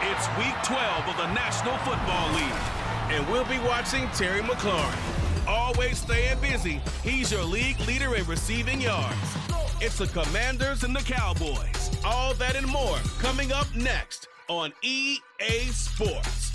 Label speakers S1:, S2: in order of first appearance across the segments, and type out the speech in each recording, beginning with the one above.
S1: It's Week 12 of the National Football League, and we'll be watching Terry McLaurin. Always staying busy, he's your league leader in receiving yards. It's the Commanders and the Cowboys. All that and more coming up next on EA Sports.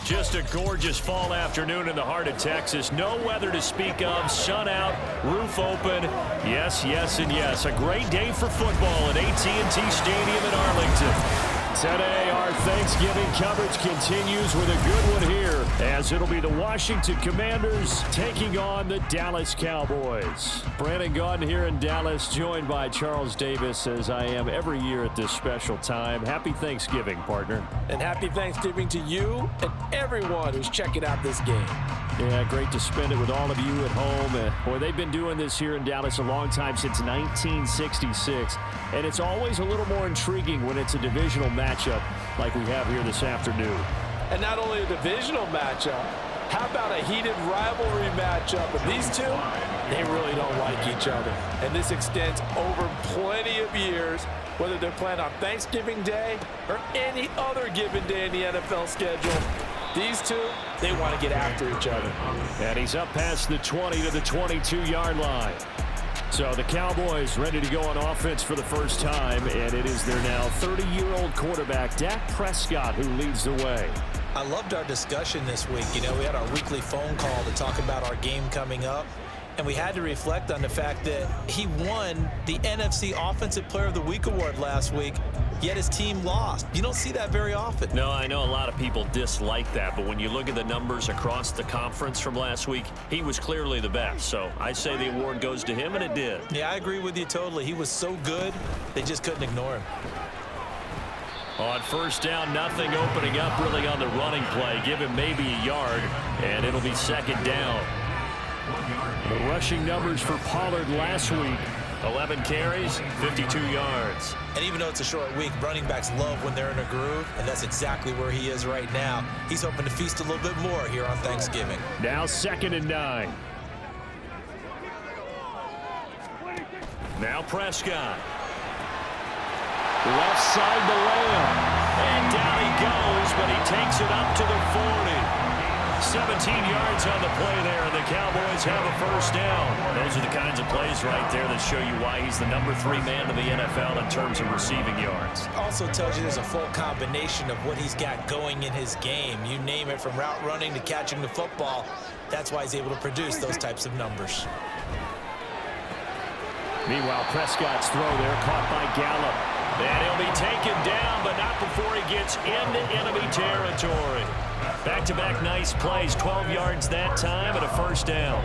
S2: Just a gorgeous fall afternoon in the heart of Texas. No weather to speak of. Sun out, roof open. Yes, yes, and yes. A great day for football at AT&T Stadium in Arlington. Today, our Thanksgiving coverage continues with a good one here, as it'll be the Washington Commanders taking on the Dallas Cowboys. Brandon Gaudin here in Dallas, joined by Charles Davis, as I am every year at this special time. Happy Thanksgiving, partner.
S3: And happy Thanksgiving to you and everyone who's checking out this game.
S2: Yeah, great to spend it with all of you at home. Boy, they've been doing this here in Dallas a long time, since 1966. And it's always a little more intriguing when it's a divisional matchup like we have here this afternoon.
S3: And not only a divisional matchup, how about a heated rivalry matchup? And these two, they really don't like each other. And this extends over plenty of years, whether they're playing on Thanksgiving Day or any other given day in the NFL schedule. These two, they want to get after each other.
S2: And he's up past the 20 to the 22-yard line. So the Cowboys ready to go on offense for the first time, and it is their now 30-year-old quarterback, Dak Prescott, who leads the way.
S4: I loved our discussion this week. You know, we had our weekly phone call to talk about our game coming up, and we had to reflect on the fact that he won the NFC Offensive Player of the Week award last week, yet his team lost. You don't see that very often.
S2: No, I know a lot of people dislike that, but when you look at the numbers across the conference from last week, he was clearly the best. So I say the award goes to him, and it did.
S4: Yeah, I agree with you totally. He was so good, they just couldn't ignore him.
S2: On first down, nothing opening up really on the running play. Give him maybe a yard, and it'll be second down. The rushing numbers for Pollard last week: 11 carries, 52 yards.
S4: And even though it's a short week, running backs love when they're in a groove, and that's exactly where he is right now. He's hoping to feast a little bit more here on Thanksgiving.
S2: Now 2nd and 9. Now Prescott. Left side to Lamb. And down he goes, but he takes it up to the 40. 17 yards on the play there, and the Cowboys have a first down. Those are the kinds of plays right there that show you why he's the number 3 man in the NFL in terms of receiving yards.
S4: Also tells you there's a full combination of what he's got going in his game. You name it, from route running to catching the football. That's why he's able to produce those types of numbers.
S2: Meanwhile, Prescott's throw there caught by Gallup. And he'll be taken down, but not before he gets into enemy territory. Back-to-back nice plays, 12 yards that time, and a first down.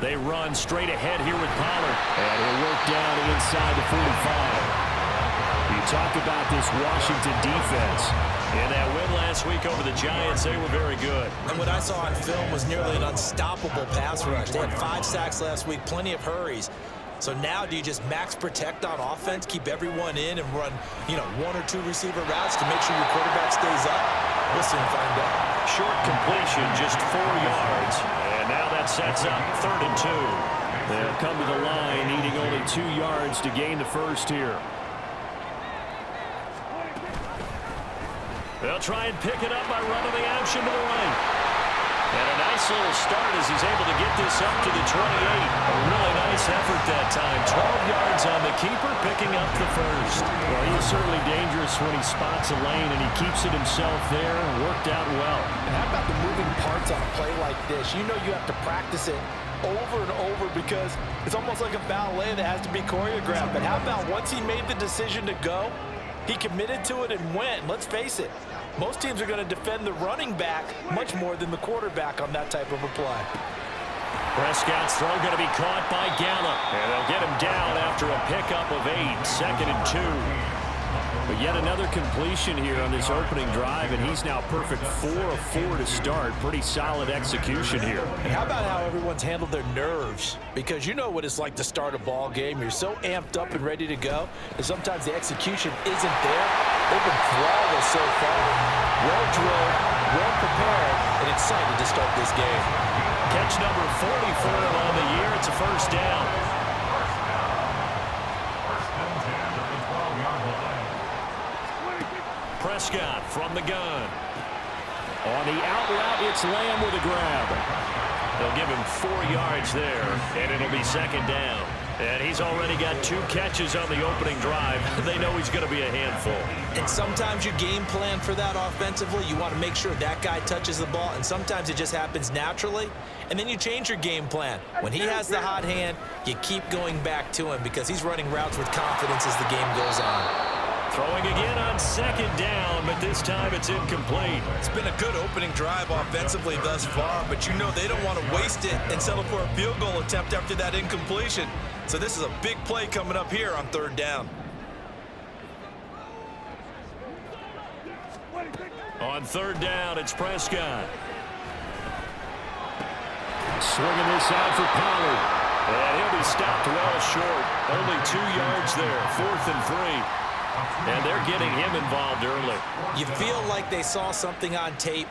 S2: They run straight ahead here with Pollard. And he'll work down inside the 45. You talk about this Washington defense. In that win last week over the Giants, they were very good.
S4: And what I saw on film was nearly an unstoppable pass rush. They had 5 sacks last week, plenty of hurries. So now do you just max protect on offense, keep everyone in, and run, 1 or 2 receiver routes to make sure your quarterback stays up? We'll soon find out.
S2: Short completion, just 4 yards. And now that sets up 3rd and 2. They'll come to the line, needing only 2 yards to gain the first here. They'll try and pick it up by running the action to the right. And a nice little start as he's able to get this up to the 28. A really nice effort that time. 12 yards on the keeper, picking up the first. Well, he is certainly dangerous when he spots a lane, and he keeps it himself there. Worked out well.
S3: And how about the moving parts on a play like this? You know you have to practice it over and over because it's almost like a ballet that has to be choreographed. But how about once he made the decision to go, he committed to it and went. Let's face it, most teams are going to defend the running back much more than the quarterback on that type of a play.
S2: Prescott's throw going to be caught by Gallup. And they'll get him down after a pickup of 8. 2nd and 2. But yet another completion here on this opening drive, and he's now perfect 4 of 4 to start. Pretty solid execution here.
S3: And how about how everyone's handled their nerves? Because you know what it's like to start a ball game. You're so amped up and ready to go, and sometimes the execution isn't there. They've been flawless so far. Well drilled, well prepared, and excited to start this game.
S2: Catch number 44 on the year. It's a first down. Prescott from the gun. On the out route, it's Lamb with a grab. They'll give him 4 yards there, and it'll be second down. And he's already got 2 catches on the opening drive. They know he's going to be a handful.
S4: And sometimes you game plan for that offensively. You want to make sure that guy touches the ball, and sometimes it just happens naturally. And then you change your game plan. When he has the hot hand, you keep going back to him because he's running routes with confidence as the game goes on.
S2: Throwing again on second down, but this time it's incomplete.
S4: It's been a good opening drive offensively thus far, but you know they don't want to waste it and settle for a field goal attempt after that incompletion. So this is a big play coming up here on third down.
S2: On third down, it's Prescott. Swinging this out for Pollard. And he'll be stopped well short. Only 2 yards there, 4th and 3. And they're getting him involved early.
S4: You feel like they saw something on tape,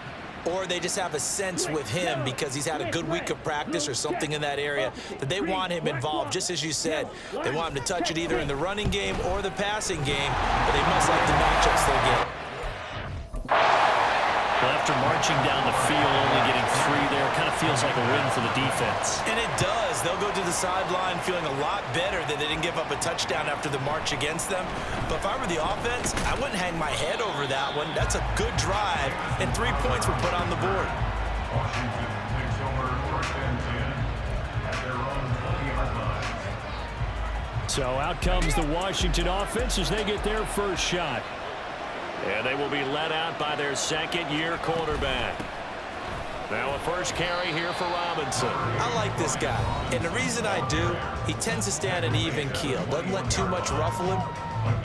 S4: or they just have a sense with him because he's had a good week of practice or something in that area that they want him involved. Just as you said, they want him to touch it either in the running game or the passing game, but they must like the matchups they get.
S2: Well, after marching down the field, only getting 3 there, kind of feels like a win for the defense.
S4: And it does. They'll go to the sideline feeling a lot better that they didn't give up a touchdown after the march against them. But if I were the offense, I wouldn't hang my head over that one. That's a good drive, and 3 points were put on the board.
S5: Washington takes over 1st and 10 at their own 20-yard line.
S2: So out comes the Washington offense as they get their first shot. And they will be led out by their second-year quarterback. Now a first carry here for Robinson.
S4: I like this guy, and the reason I do, he tends to stay on an even keel. Doesn't let too much ruffle him.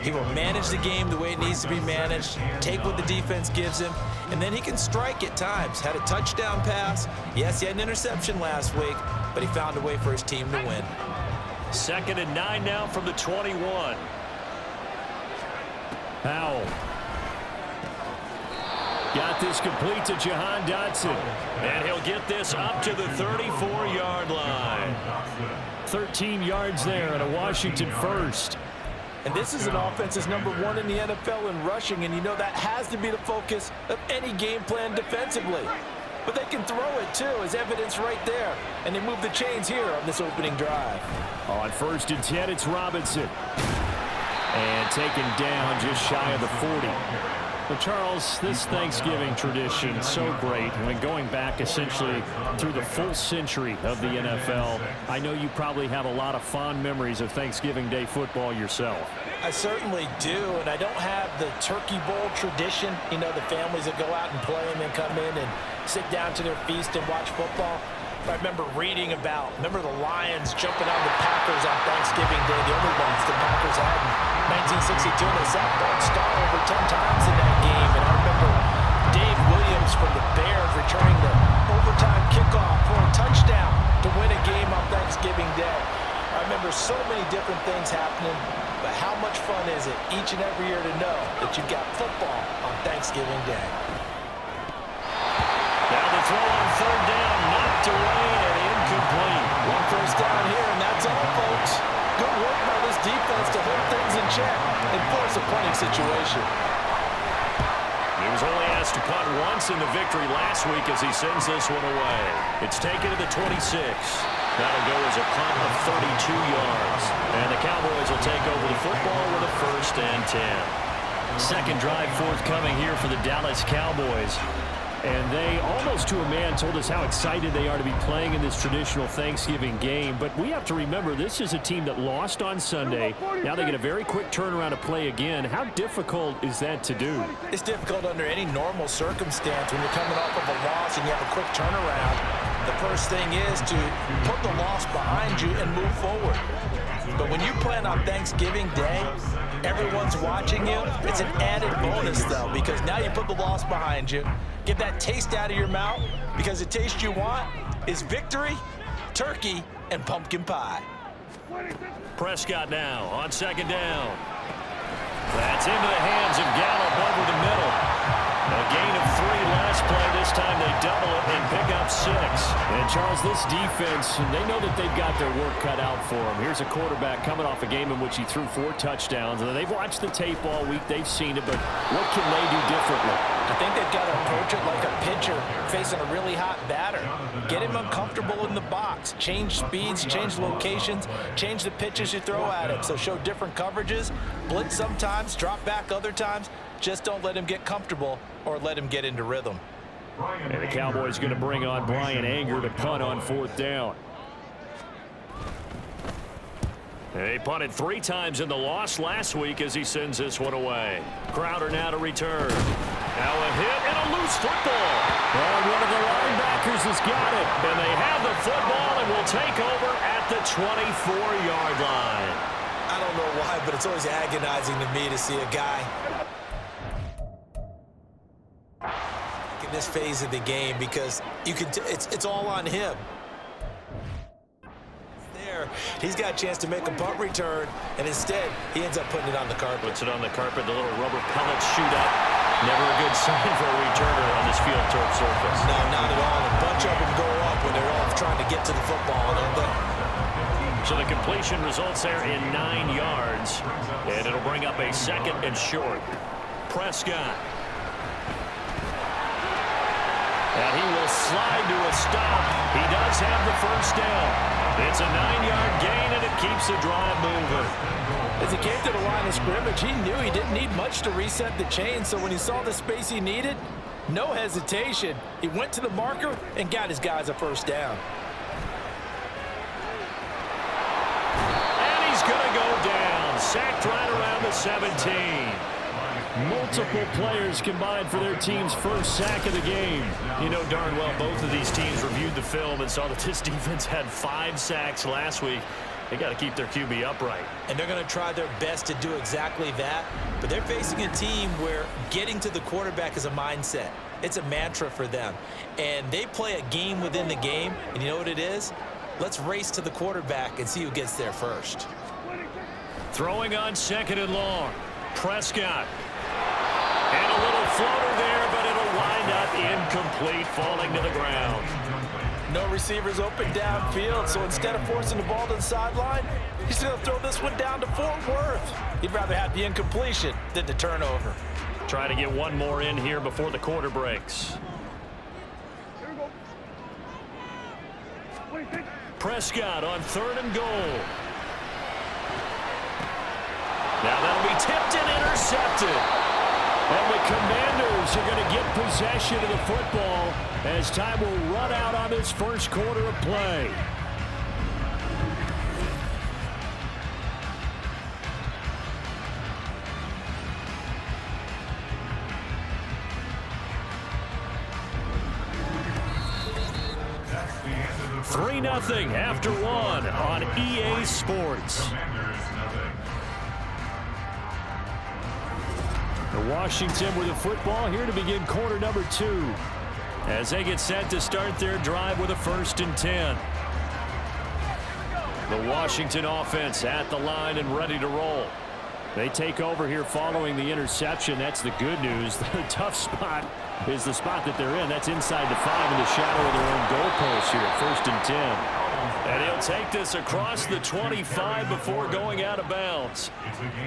S4: He will manage the game the way it needs to be managed, take what the defense gives him, and then he can strike at times. Had a touchdown pass. Yes, he had an interception last week, but he found a way for his team to win.
S2: 2nd and 9 now from the 21. Powell. Got this complete to Jahan Dotson. And he'll get this up to the 34-yard line. 13 yards there and a Washington first.
S3: And this is an offense that's #1 in the NFL in rushing, and you know that has to be the focus of any game plan defensively. But they can throw it, too, as evidence right there. And they move the chains here on this opening drive.
S2: On 1st and 10, it's Robinson. And taken down just shy of the 40. But, Charles, this Thanksgiving tradition, so great. I mean, going back essentially through the full century of the NFL, I know you probably have a lot of fond memories of Thanksgiving Day football yourself.
S3: I certainly do, and I don't have the Turkey Bowl tradition. You know, the families that go out and play and then come in and sit down to their feast and watch football. I remember reading about, remember the Lions jumping on the Packers on Thanksgiving Day, the only ones the Packers had in 1962, and they sacked Bart Starr over 10 times in that game. And I remember Dave Williams from the Bears returning the overtime kickoff for a touchdown to win a game on Thanksgiving Day. I remember so many different things happening, but how much fun is it each and every year to know that you've got football on Thanksgiving Day?
S2: Now the throw on 3rd down, knocked away and incomplete.
S3: 1 first down here, and that's all, folks. Good work by this defense to hold things in check and force a punting situation.
S2: He was only asked to punt once in the victory last week as he sends this one away. It's taken to the 26. That'll go as a punt of 32 yards. And the Cowboys will take over the football with a 1st and 10. Second drive forthcoming here for the Dallas Cowboys. And they, almost to a man, told us how excited they are to be playing in this traditional Thanksgiving game. But we have to remember, this is a team that lost on Sunday. Now they get a very quick turnaround to play again. How difficult is that to do?
S3: It's difficult under any normal circumstance when you're coming off of a loss and you have a quick turnaround. The first thing is to put the loss behind you and move forward. But when you play on Thanksgiving Day, everyone's watching you. It's an added bonus, though, because now you put the loss behind you. Get that taste out of your mouth, because the taste you want is victory, turkey, and pumpkin pie.
S2: Prescott now on 2nd down. That's into the hands of Gallup over the middle. A gain of 3 less pass play. This time they double it and pick up 6. And, Charles, this defense, they know that they've got their work cut out for them. Here's a quarterback coming off a game in which he threw 4 touchdowns. And they've watched the tape all week. They've seen it. But what can they do differently?
S3: I think they've got to approach it like a pitcher facing a really hot batter. Get him uncomfortable in the box. Change speeds, change locations, change the pitches you throw at him. So show different coverages, blitz sometimes, drop back other times. Just don't let him get comfortable or let him get into rhythm.
S2: And the Cowboys going to bring on Brian Anger to punt on 4th down. They punted 3 times in the loss last week as he sends this one away. Crowder now to return. Now a hit and a loose football. And one of the linebackers has got it. And they have the football and will take over at the 24-yard line.
S4: I don't know why, but it's always agonizing to me to see a guy in this phase of the game because you can it's all on him. He's got a chance to make a punt return, and instead, he ends up putting it on the carpet.
S2: Puts it on the carpet, the little rubber pellet shoot up. Never a good sign for a returner on this field turf surface.
S4: No, not at all. A bunch of them go up when they're all trying to get to the football, don't they?
S2: So the completion results there in 9 yards, and it'll bring up a 2nd and short. Prescott. And he will slide to a stop. He does have the 1st down. It's a 9-yard gain, and it keeps the drive moving.
S3: As he came to the line of scrimmage, he knew he didn't need much to reset the chain, so when he saw the space he needed, no hesitation. He went to the marker and got his guys a 1st down.
S2: And he's going to go down. Sacked right around the 17. Multiple players combined for their team's 1st sack of the game. You know darn well both of these teams reviewed the film and saw that this defense had 5 sacks last week. They got to keep their QB upright.
S4: And they're going to try their best to do exactly that. But they're facing a team where getting to the quarterback is a mindset. It's a mantra for them. And they play a game within the game. And you know what it is? Let's race to the quarterback and see who gets there first.
S2: Throwing on 2nd and long. Prescott. And a little floater there, but it'll wind up incomplete, falling to the ground.
S3: No receivers open downfield, so instead of forcing the ball to the sideline, he's going to throw this one down to Fort Worth. He'd rather have the incompletion than the turnover.
S2: Try to get one more in here before the quarter breaks. Prescott on 3rd and goal. Now that'll be tipped and intercepted. And the Commanders are going to get possession of the football as time will run out on this 1st quarter of play.
S5: That's the end of the
S2: 3-0 after 1 on EA Sports.
S5: Commanders, nothing.
S2: Washington with the football here to begin quarter number 2 as they get set to start their drive with a 1st and 10. The Washington offense at the line and ready to roll. They take over here following the interception. That's the good news. The tough spot is the spot that they're in. That's inside the 5 in the shadow of their own goalpost here, 1st and 10. And he'll take this across the 25 before going out of bounds.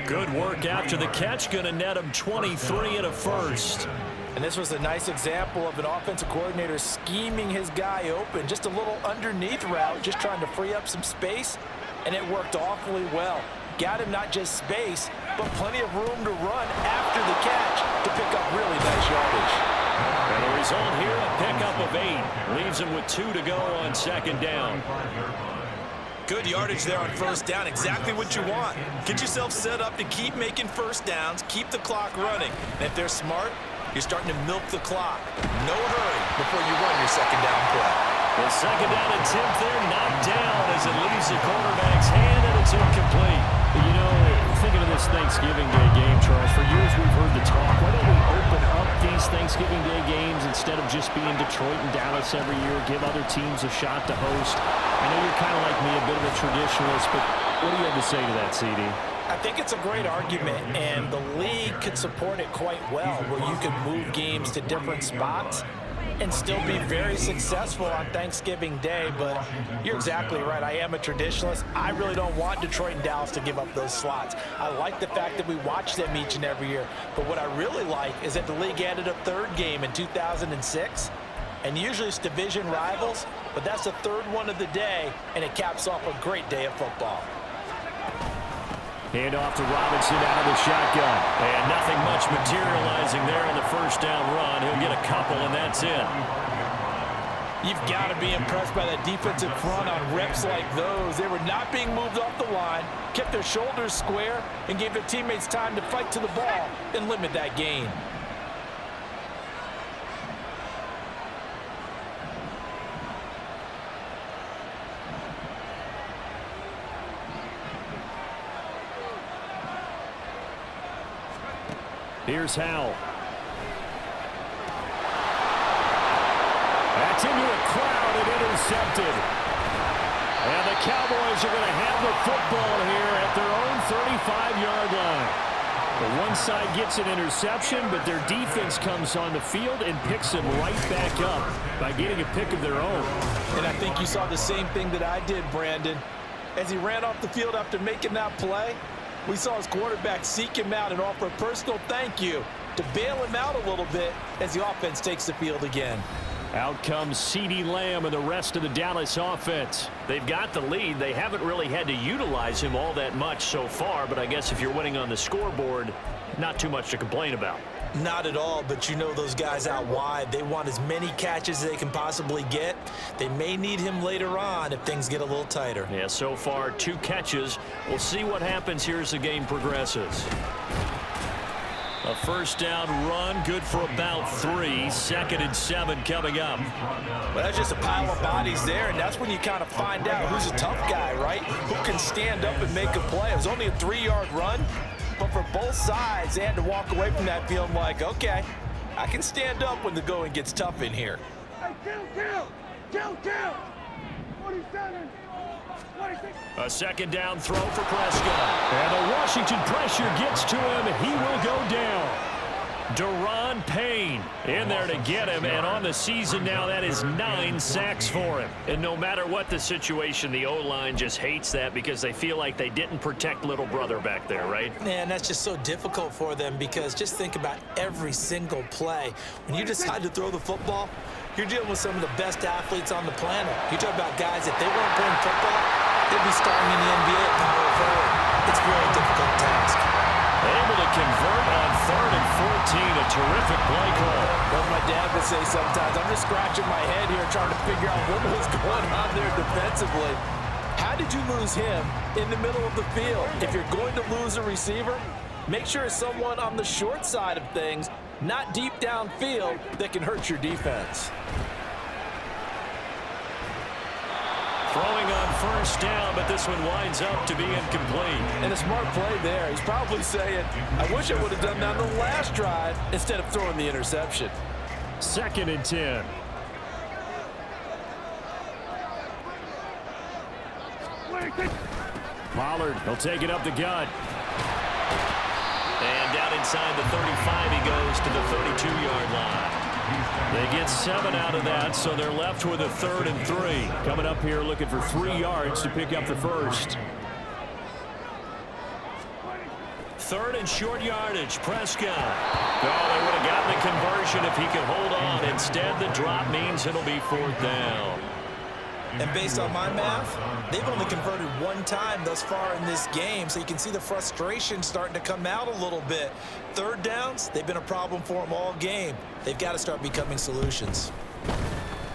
S2: Good work after the catch. Going to net him 23 and a 1st.
S3: And this was a nice example of an offensive coordinator scheming his guy open. Just a little underneath route, just trying to free up some space. And it worked awfully well. Got him not just space, but plenty of room to run after the catch to pick up really nice yardage.
S2: And the result here, a pickup of 8. Leaves him with 2 to go on 2nd down.
S4: Good yardage there on 1st down. Exactly what you want. Get yourself set up to keep making 1st downs, keep the clock running. And if they're smart, you're starting to milk the clock. No hurry before you run your 2nd down play.
S2: The 2nd down attempt there knocked down as it leaves the quarterback's hand, and it's incomplete. You know, thinking of this Thanksgiving Day game, Charles, for years we've heard the talk. Why don't we open up these Thanksgiving Day games instead of just being Detroit and Dallas every year, give other teams a shot to host? I know you're kind of like me, a bit of a traditionalist, but what do you have to say to that, CD?
S3: I think it's a great argument, and the league could support it quite well, where you can move games to different spots.
S4: and still be very successful on Thanksgiving Day. But you're exactly right. I am a traditionalist. I really don't want Detroit and Dallas to give up those slots. I like the fact that we watch them each and every year. But what I really like is that the league added a third game in 2006. And usually it's division rivals, but that's the third one of the day, and it caps off a great day of football.
S2: Hand off to Robinson out of the shotgun. And nothing much materializing there on the first down run. He'll get a couple, and that's it.
S3: You've got to be impressed by that defensive front on reps like those. They were not being moved off the line, kept their shoulders square, and gave their teammates time to fight to the ball and limit that gain.
S2: Here's Howell. That's into a crowd and intercepted. And the Cowboys are going to have the football here at their own 35-yard line. The one side gets an interception, but their defense comes on the field and picks them right back up by getting a pick of their own.
S3: And I think you saw the same thing that I did, Brandon. As he ran off the field after making that play, we saw his quarterback seek him out and offer a personal thank you to bail him out a little bit as the offense takes the field again.
S2: Out comes CeeDee Lamb and the rest of the Dallas offense. They've got the lead. They haven't really had to utilize him all that much so far, but I guess if you're winning on the scoreboard, not too much to complain about.
S4: Not at all, but you know those guys out wide, they want as many catches as they can possibly get. They may need him later on if things get a little tighter.
S2: Yeah, so far 2 catches. We'll see what happens here as the game progresses. A first down run, good for about 3. 2nd and 7 coming up.
S3: Well, that's just a pile of bodies there, and that's when you kind of find out who's a tough guy, right? Who can stand up and make a play. It was only a 3-yard run, but for both sides, they had to walk away from that feeling like, okay, I can stand up when the going gets tough in here.
S5: Hey, kill! 47, 26.
S2: A 2nd down throw for Prescott. And the Washington pressure gets to him. He will go down. Daron Payne in there to get him, and on the season now, that is 9 sacks for him. And no matter what the situation, the O-line just hates that because they feel like they didn't protect little brother back there, right?
S4: Man, that's just so difficult for them because just think about every single play. When you decide to throw the football, you're dealing with some of the best athletes on the planet. You talk about guys, if they weren't playing football, they'd be starting in the NBA at power forward. It's a very difficult task.
S2: Able to convert on 3rd and 14, a terrific play call.
S3: Well, my dad would say sometimes, I'm just scratching my head here trying to figure out what was going on there defensively. How did you lose him in the middle of the field? If you're going to lose a receiver, make sure it's someone on the short side of things, not deep downfield, that can hurt your defense.
S2: Throwing on first down, but this one winds up to be incomplete.
S3: And a smart play there. He's probably saying, I wish I would have done that on the last drive instead of throwing the interception.
S2: 2nd and 10. Pollard, he'll take it up the gut. And down inside the 35, he goes to the 32-yard line. They get 7 out of that, so they're left with a 3rd and 3. Coming up here looking for 3 yards to pick up the first. 3rd and short yardage, Prescott. Oh, they would have gotten the conversion if he could hold on. Instead, the drop means it'll be 4th down.
S4: And based on my math, they've only converted 1 time thus far in this game, so you can see the frustration starting to come out a little bit. 3rd downs, they've been a problem for them all game. They've got to start becoming solutions.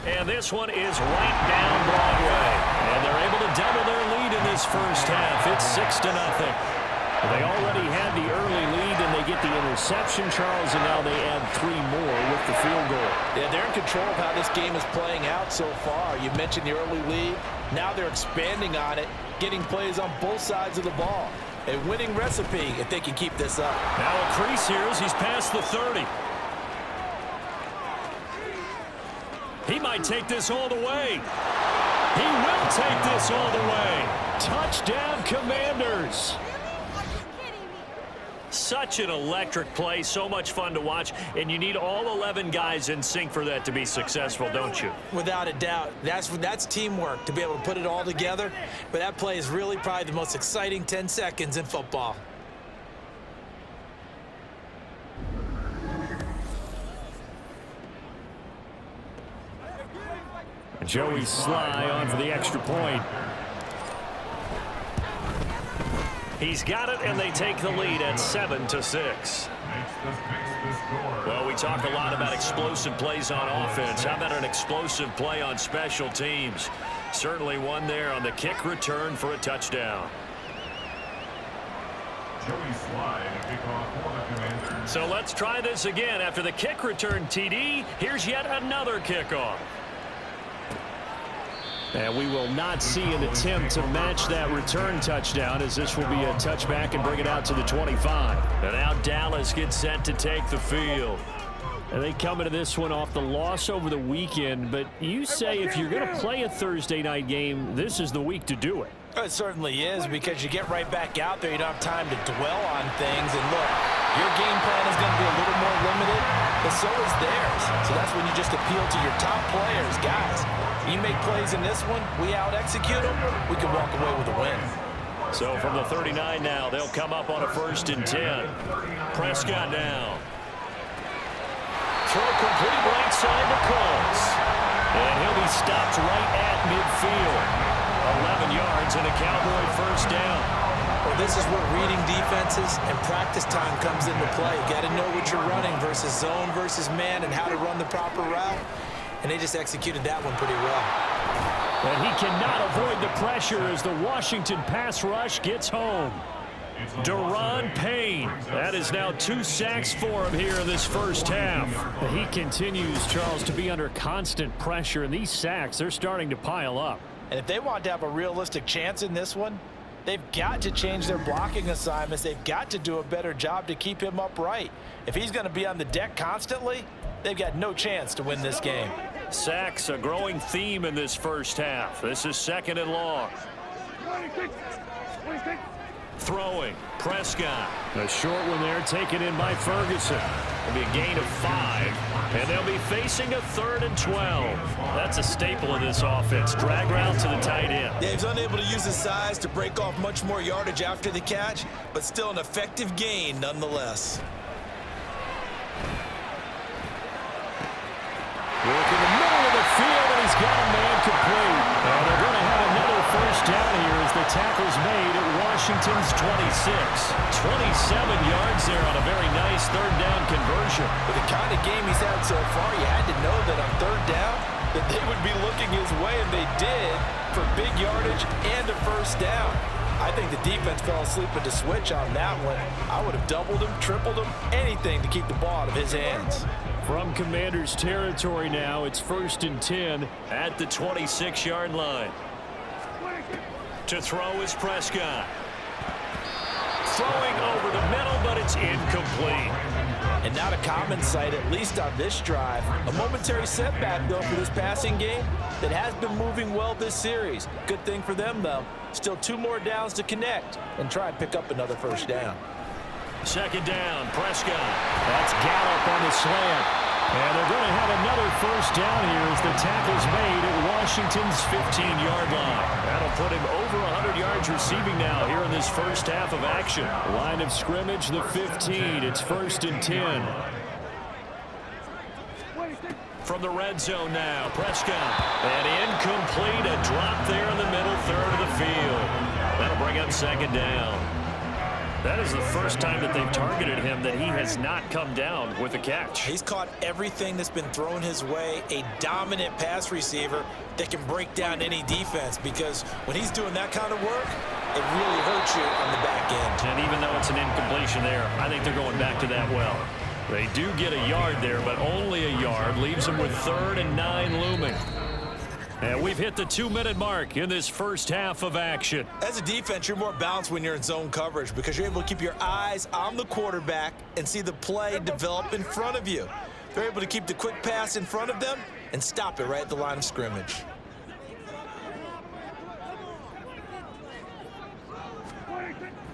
S2: And this one is right down Broadway. And they're able to double their lead in this first half. It's 6-0. They already had the early lead, and they get the interception, Charles, and now they add 3 more with the field goal.
S3: Yeah, they're in control of how this game is playing out so far. You mentioned the early lead. Now they're expanding on it, getting plays on both sides of the ball. A winning recipe if they can keep this up.
S2: Now a crease here as he's past the 30. He might take this all the way. He will take this all the way. Touchdown, Commanders. Such an electric play, so much fun to watch, and you need all 11 guys in sync for that to be successful, don't you?
S4: Without a doubt. That's teamwork, to be able to put it all together. But that play is really probably the most exciting 10 seconds in football.
S2: Joey Sly on for the extra point. He's got it, and they take the lead at 7-6. Well, we talk a lot about explosive plays on offense. How about an explosive play on special teams? Certainly one there on the kick return for a touchdown.
S5: Joey Sly, kickoff for the Commanders.
S2: So let's try this again. After the kick return TD, here's yet another kickoff. And we will not see an attempt to match that return touchdown, as this will be a touchback and bring it out to the 25. And now Dallas gets set to take the field. And they come into this one off the loss over the weekend, but you say if you're going to play a Thursday night game, this is the week to do it.
S4: It certainly is, because you get right back out there. You don't have time to dwell on things. And look, your game plan is going to be a little more limited, but so is theirs. So that's when you just appeal to your top players. Guys, you make plays in this one, we out-execute them, we can walk away with a win.
S2: So from the 39 now, they'll come up on a 1st and 10. Prescott now. Throw complete right side to Coles. And he'll be stopped right at midfield. 11 yards and a Cowboy 1st down.
S4: Well, this is where reading defenses and practice time comes into play. You got to know what you're running versus zone versus man and how to run the proper route. And they just executed that one pretty well.
S2: And he cannot avoid the pressure as the Washington pass rush gets home. Deron Payne. That is now 2 sacks for him here in this 1st half. He continues, Charles, to be under constant pressure, and these sacks, they're starting to pile up.
S4: And if they want to have a realistic chance in this one, they've got to change their blocking assignments. They've got to do a better job to keep him upright. If he's going to be on the deck constantly, they've got no chance to win this game.
S2: Sacks, a growing theme in this 1st half. This is 2nd and long. Throwing, Prescott. A short one there, taken in by Ferguson. It'll be a gain of 5, and they'll be facing a 3rd and 12. That's a staple of this offense. Drag route to the tight end.
S4: Yeah, he's unable to use his size to break off much more yardage after the catch, but still an effective gain nonetheless.
S2: Work in the middle of the field, and he's got a man complete. And they're going to have another 1st down here as the tackle's made at Washington's 26. 27 yards there on a very nice 3rd down conversion.
S4: With the kind of game he's had so far, you had to know that on 3rd down that they would be looking his way, and they did, for big yardage and a 1st down. I think the defense fell asleep at the switch on that one. I would have doubled him, tripled him, anything to keep the ball out of his hands.
S2: From Commanders territory now, it's 1st and 10 at the 26-yard line. To throw is Prescott. Throwing over the middle, but it's incomplete.
S4: And not a common sight, at least on this drive. A momentary setback, though, for this passing game that has been moving well this series. Good thing for them, though. Still 2 more downs to connect and try and pick up another 1st down.
S2: 2nd down, Prescott. That's Gallup on the slant. And they're going to have another 1st down here as the tackle's made at Washington's 15-yard line. That'll put him over 100 yards receiving now here in this 1st half of action. Line of scrimmage, the 15. It's 1st and 10. From the red zone now, Prescott. And incomplete, a drop there in the middle 3rd of the field. That'll bring up 2nd down. That is the first time that they've targeted him that he has not come down with a catch.
S4: He's caught everything that's been thrown his way. A dominant pass receiver that can break down any defense, because when he's doing that kind of work, it really hurts you on the back end.
S2: And even though it's an incompletion there, I think they're going back to that well. They do get a yard there, but only a yard. Leaves them with 3rd and 9 looming. And we've hit the 2-minute mark in this 1st half of action.
S4: As a defense, you're more balanced when you're in zone coverage, because you're able to keep your eyes on the quarterback and see the play develop in front of you. They're able to keep the quick pass in front of them and stop it right at the line of scrimmage.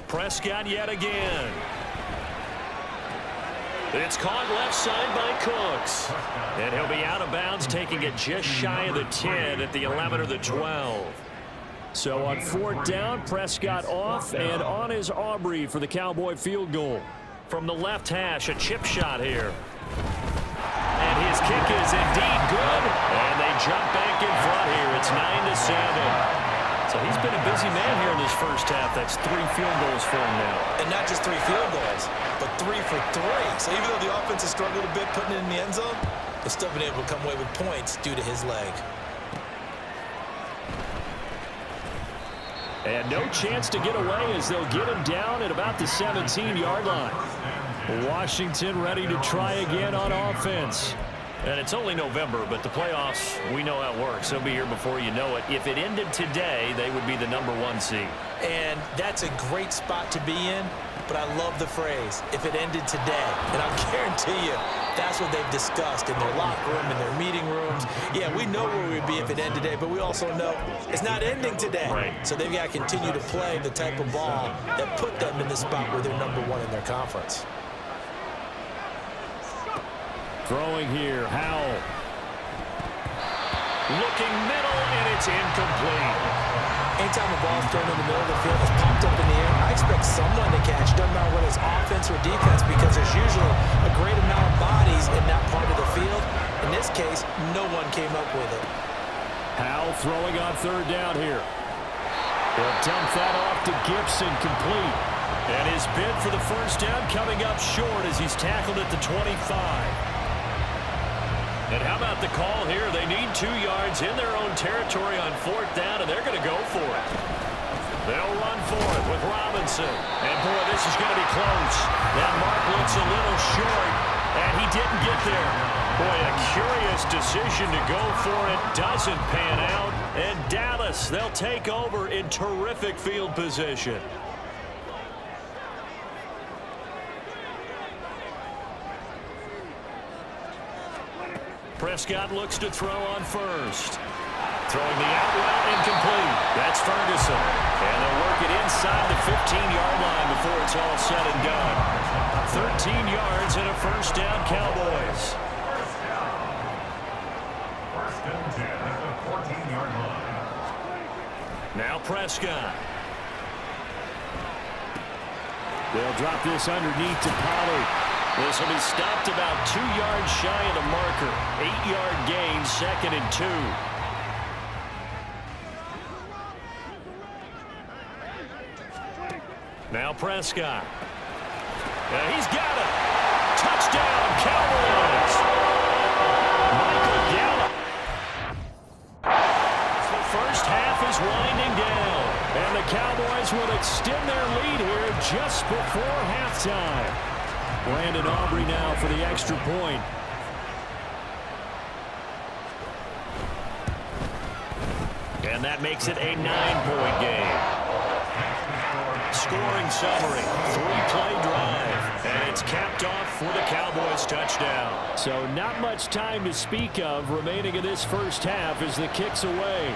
S2: Prescott yet again. It's caught left side by Cooks. And he'll be out of bounds, taking it just shy of the 10 at the 11 or the 12. So on 4th down, Prescott off, and on is Aubrey for the Cowboy field goal. From the left hash, a chip shot here. And his kick is indeed good. And they jump back in front here. It's 9-7. So he's been a busy man here in this first half. That's 3 field goals for him now.
S4: And not just 3 field goals, but 3 for 3. So even though the offense has struggled a bit putting it in the end zone, they've still been able to come away with points due to his leg.
S2: And no chance to get away as they'll get him down at about the 17-yard line. Washington ready to try again on offense. And it's only November, but the playoffs, we know how it works. They'll be here before you know it. If it ended today, they would be the #1 seed.
S4: And that's a great spot to be in, but I love the phrase, if it ended today. And I'll guarantee you, that's what they've discussed in their locker room, in their meeting rooms. Yeah, we know where we'd be if it ended today, but we also know it's not ending today.
S2: Right.
S4: So they've got to continue to play the type of ball that put them in the spot where they're #1 in their conference.
S2: Throwing here, Howell. Looking middle, and it's incomplete.
S4: Anytime a ball's thrown in the middle of the field, it's popped up in the air, I expect someone to catch. Doesn't matter whether it's offense or defense, because there's usually a great amount of bodies in that part of the field. In this case, no one came up with it.
S2: Howell throwing on 3rd down here. He'll dump that off to Gibson, complete. And his bid for the first down coming up short as he's tackled at the 25. And how about the call here? They need 2 yards in their own territory on 4th down, and they're going to go for it. They'll run for it with Robinson. And, boy, this is going to be close. That mark looks a little short, and he didn't get there. Boy, a curious decision to go for it. Doesn't pan out. And Dallas, they'll take over in terrific field position. Prescott looks to throw on first. Throwing the out route incomplete. That's Ferguson. And they'll work it inside the 15-yard line before it's all said and done. 13 yards and a first down, Cowboys.
S5: First and 10 at the 14-yard line.
S2: Now Prescott. They'll drop this underneath to Pollard. This will be stopped about 2 yards shy of the marker. 8-yard gain, 2nd and 2. Now Prescott. And he's got it. Touchdown, Cowboys. Michael Gallup. The first half is winding down. And the Cowboys will extend their lead here just before halftime. Brandon Aubrey now for the extra point. And that makes it a 9-point game. Scoring summary, 3-play drive, and it's capped off for the Cowboys touchdown. So not much time to speak of remaining in this first half as the kick's away.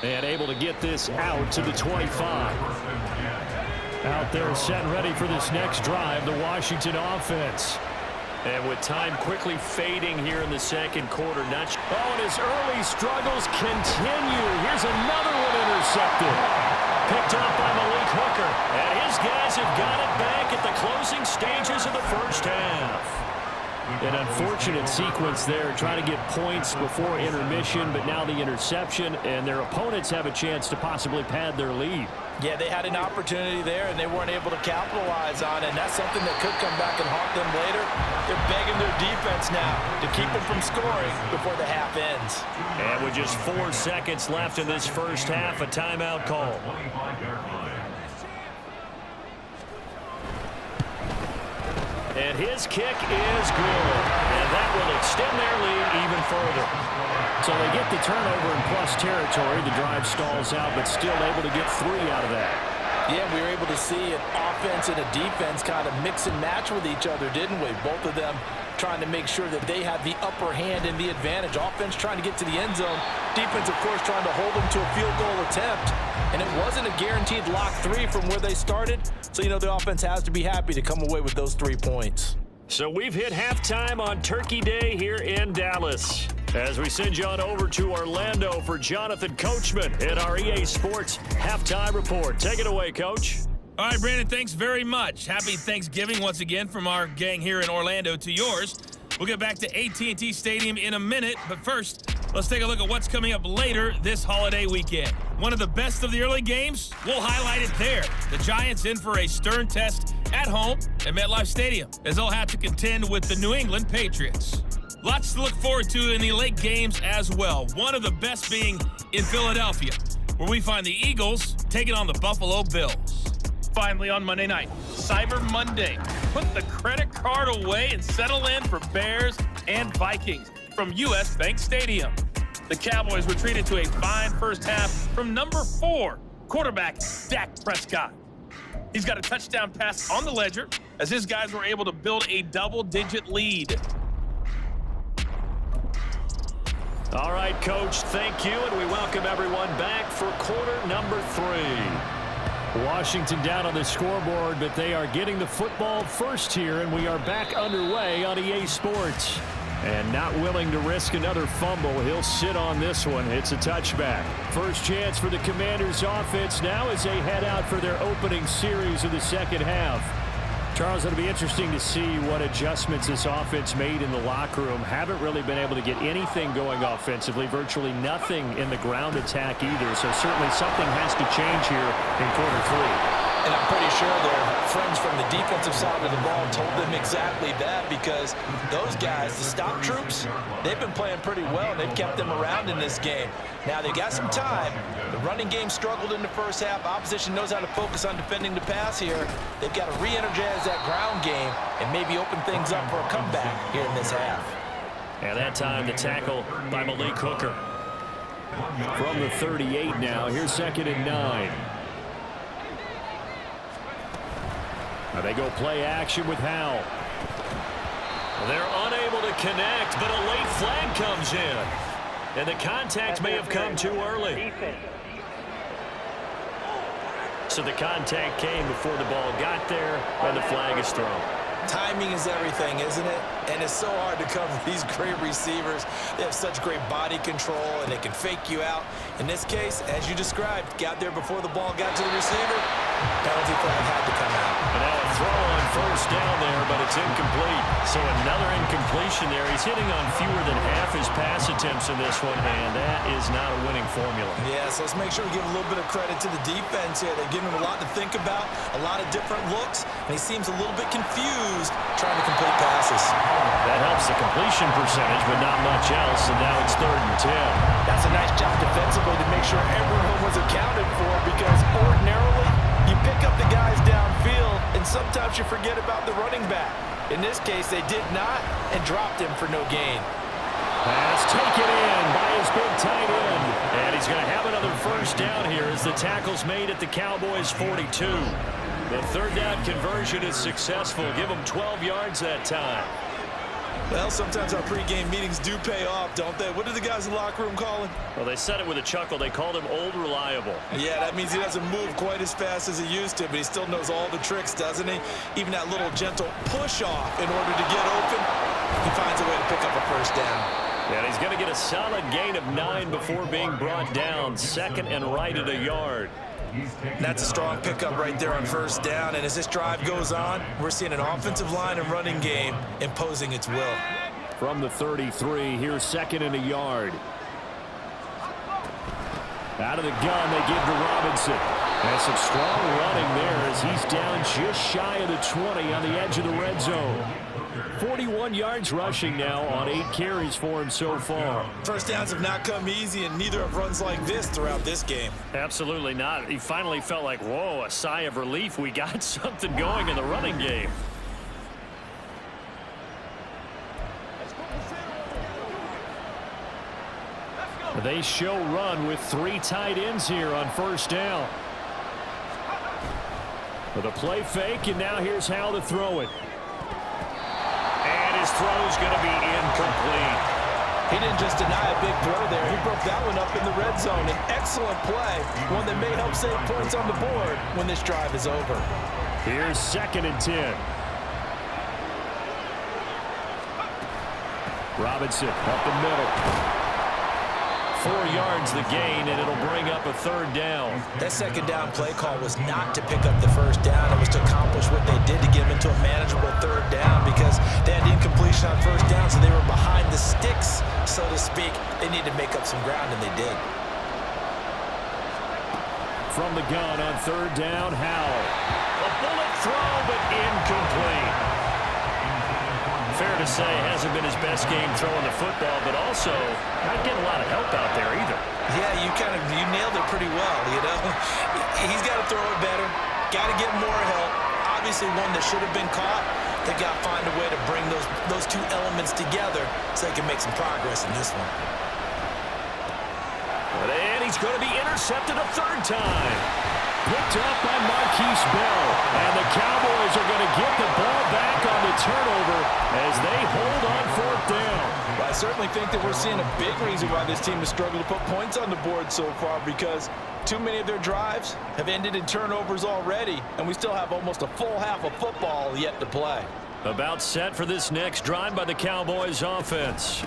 S2: And able to get this out to the 25. Out there set and ready for this next drive, the Washington offense. And with time quickly fading here in the second quarter. And his early struggles continue. Here's another one intercepted. Picked up by Malik Hooker. And his guys have got it back at the closing stages of the first half. An unfortunate sequence there, trying to get points before intermission, but now the interception, and their opponents have a chance to possibly pad their lead.
S4: Yeah, they had an opportunity there, and they weren't able to capitalize on it, and that's something that could come back and haunt them later. They're begging their defense now to keep them from scoring before the half ends.
S2: And with just 4 seconds left in this first half, a timeout call. And his kick is good. And that will extend their lead even further. So they get the turnover in plus territory. The drive stalls out, but still able to get 3 out of that.
S4: Yeah, we were able to see an offense and a defense kind of mix and match with each other, didn't we? Both of them
S3: trying to make sure that they have the upper hand and the advantage. Offense trying to get to the end zone. Defense, of course, trying to hold them to a field goal attempt. And it wasn't a guaranteed lock 3 from where they started. So, the offense has to be happy to come away with those 3 points.
S2: So we've hit halftime on Turkey Day here in Dallas. As we send you on over to Orlando for Jonathan Coachman in our EA Sports Halftime Report. Take it away, Coach.
S6: All right, Brandon, thanks very much. Happy Thanksgiving once again from our gang here in Orlando to yours. We'll get back to AT&T Stadium in a minute, but first, let's take a look at what's coming up later this holiday weekend. One of the best of the early games, we'll highlight it there. The Giants in for a stern test at home at MetLife Stadium, as they'll have to contend with the New England Patriots. Lots to look forward to in the late games as well. One of the best being in Philadelphia, where we find the Eagles taking on the Buffalo Bills. Finally on Monday night, Cyber Monday. Put the credit card away and settle in for Bears and Vikings from US Bank Stadium. The Cowboys were treated to a fine first half from number 4 quarterback Dak Prescott. He's got a touchdown pass on the ledger as his guys were able to build a double-digit lead.
S2: All right, Coach, thank you, and we welcome everyone back for quarter number 3. Washington down on the scoreboard, but they are getting the football first here, and we are back underway on EA Sports. And not willing to risk another fumble. He'll sit on this one. It's a touchback. First chance for the Commanders offense now as they head out for their opening series of the second half. Charles, it'll be interesting to see what adjustments this offense made in the locker room. Haven't really been able to get anything going offensively, virtually nothing in the ground attack either. So certainly something has to change here in quarter 3.
S4: And I'm pretty sure their friends from the defensive side of the ball told them exactly that, because those guys, the stop troops, they've been playing pretty well, and they've kept them around in this game. Now, they got some time. The running game struggled in the first half. Opposition knows how to focus on defending the pass here. They've got to re-energize that ground game and maybe open things up for a comeback here in this half.
S2: And that time, the tackle by Malik Hooker. From the 38 now, here's 2nd and 9. Now they go play action with Howell. They're unable to connect, but a late flag comes in. And the contact may have come too early. So the contact came before the ball got there, and the flag is thrown.
S4: Timing is everything, isn't it? And it's so hard to cover these great receivers. They have such great body control, and they can fake you out. In this case, as you described, got there before the ball got to the receiver. Penalty flag had to come out.
S2: And now a throw on first down there, but it's incomplete. So another incompletion there. He's hitting on fewer than half his pass attempts in this one, and that is not a winning formula.
S4: Yeah, so let's make sure we give a little bit of credit to the defense here. They've given him a lot to think about, a lot of different looks, and he seems a little bit confused trying to complete passes.
S2: That helps the completion percentage, but not much else, and now it's 3rd and 10.
S3: That's a nice job defensively to make sure everyone was accounted for, because ordinarily you pick up the guys downfield, and sometimes you forget about the running back. In this case, they did not, and dropped him for no gain.
S2: Pass taken in by his big tight end. And he's going to have another first down here as the tackle's made at the Cowboys' 42. The 3rd down conversion is successful. Give them 12 yards that time.
S4: Well, sometimes our pregame meetings do pay off, don't they? What do the guys in the locker room call him?
S2: Well, they said it with a chuckle. They called him Old Reliable.
S4: Yeah, that means he doesn't move quite as fast as he used to, but he still knows all the tricks, doesn't he? Even that little gentle push-off in order to get open, he finds a way to pick up a first down.
S2: And he's going to get a solid gain of 9 before being brought down. 2nd and right at a yard.
S4: That's a strong pickup right there on first down, and as this drive goes on, we're seeing an offensive line and running game imposing its will.
S2: From the 33, here's 2nd and a yard. Out of the gun, they give to Robinson. And some strong running there as he's down just shy of the 20 on the edge of the red zone. 41 yards rushing now on 8 carries for him so far.
S4: First downs have not come easy, and neither have runs like this throughout this game.
S2: Absolutely not. He finally felt like, whoa, a sigh of relief. We got something going in the running game. They show run with 3 tight ends here on first down. With a play fake, and now here's how to throw it. And his throw's going to be incomplete.
S3: He didn't just deny a big throw there. He broke that one up in the red zone. An excellent play, one that may help save points on the board when this drive is over.
S2: Here's 2nd and 10. Robinson up the middle. 4 yards the gain, and it'll bring up a 3rd down.
S4: That 2nd down play call was not to pick up the 1st down. It was to accomplish what they did to get them into a manageable 3rd down because they had incompletion on 1st down, so they were behind the sticks, so to speak. They needed to make up some ground, and they did.
S2: From the gun on 3rd down, Howell. A bullet throw, but incomplete. Fair to say, hasn't been his best game throwing the football, but also not getting a lot of help out there either.
S4: Yeah, you nailed it pretty well, you know. He's got to throw it better, got to get more help. Obviously one that should have been caught. They got to find a way to bring those 2 elements together so they can make some progress in this one.
S2: And he's going to be intercepted a 3rd time. Picked up by Marquise Bell. And the Cowboys are going to get the ball back on the turnover as they hold on 4th down.
S3: Well, I certainly think that we're seeing a big reason why this team has struggled to put points on the board so far, because too many of their drives have ended in turnovers already, and we still have almost a full half of football yet to play.
S2: About set for this next drive by the Cowboys offense.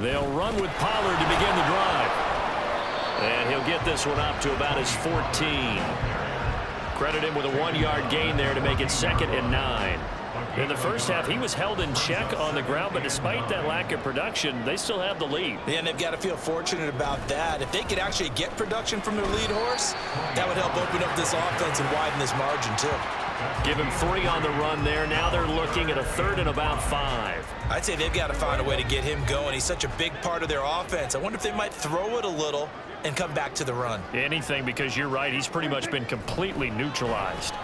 S2: They'll run with Pollard to begin the drive. And he'll get this one up to about his 14. Credit him with a 1-yard gain there to make it 2nd and 9. In the first half, he was held in check on the ground, but despite that lack of production, they still have the lead.
S4: Yeah, and they've got to feel fortunate about that. If they could actually get production from their lead horse, that would help open up this offense and widen this margin, too.
S2: Give him 3 on the run there. Now they're looking at a 3rd and about 5.
S4: I'd say they've got to find a way to get him going. He's such a big part of their offense. I wonder if they might throw it a little and come back to the run.
S2: Anything, because you're right, he's pretty much been completely neutralized.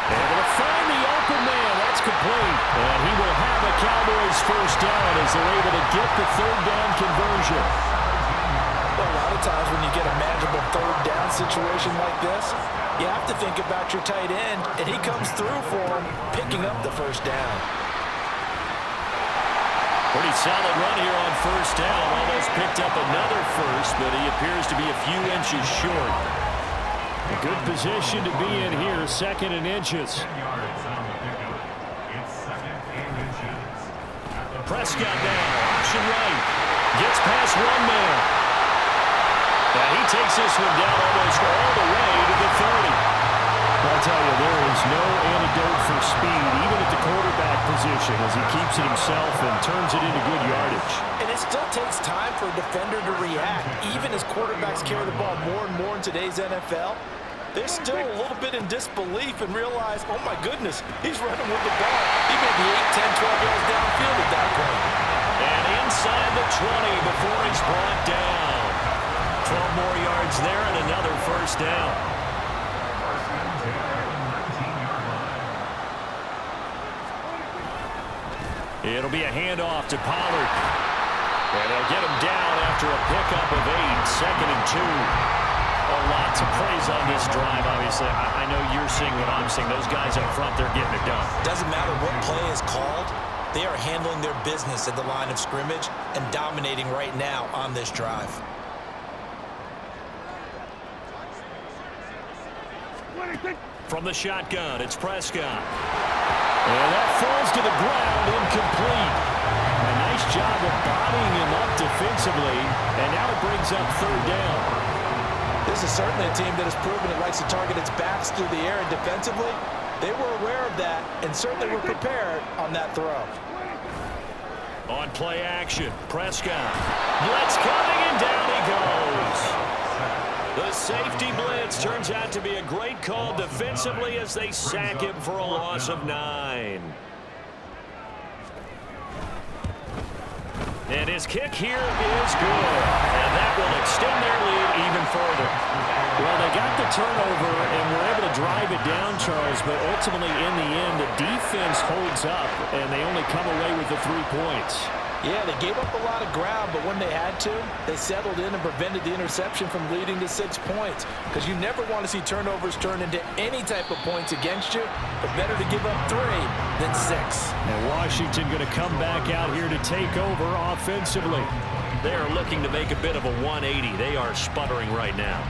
S2: Able to find the open man. That's complete. And he will have a Cowboys 1st down as they're able to get the 3rd down conversion.
S3: Well, a lot of times when you get a manageable 3rd down situation like this, you have to think about your tight end, and he comes through for him, picking up the 1st down.
S2: Pretty solid run here on 1st down. Almost picked up another 1st, but he appears to be a few inches short. A good position to be in here, 2nd and inches. Prescott now, option right. Gets past 1 man. Now he takes this one down almost all the way to the 30. I'll tell you, there is no antidote for speed, even at the quarterback position, as he keeps it himself and turns it into good yardage.
S3: And it still takes time for a defender to react. Even as quarterbacks carry the ball more and more in today's NFL, they're still a little bit in disbelief and realize, oh my goodness, he's running with the ball. He may be 8, 10, 12 yards downfield at that point.
S2: And inside the 20 before he's brought down. 12 more yards there and another 1st down. It'll be a handoff to Pollard. And they'll get him down after a pickup of 8, 2nd and 2. Lots of praise on this drive, obviously. I know you're seeing what I'm seeing. Those guys up front, they're getting it done.
S4: Doesn't matter what play is called. They are handling their business at the line of scrimmage and dominating right now on this drive.
S2: From the shotgun, it's Prescott. And that falls to the ground, incomplete. A nice job of bodying him up defensively, and now it brings up 3rd down.
S3: This is certainly a team that has proven it likes to target its backs through the air, and defensively, they were aware of that and certainly were prepared on that throw.
S2: On play action, Prescott. Blitz coming, and down he goes. The safety blitz turns out to be a great call defensively as they sack him for a loss of 9. And his kick here is good. And that will extend their lead even further. Well, they got the turnover and were able to drive it down, Charles, but ultimately in the end, the defense holds up, and they only come away with the 3 points.
S3: Yeah, they gave up a lot of ground, but when they had to, they settled in and prevented the interception from leading to 6 points. Because you never want to see turnovers turn into any type of points against you, but better to give up 3 than 6.
S2: And Washington going to come back out here to take over offensively.
S7: They are looking to make a bit of a 180. They are sputtering right now.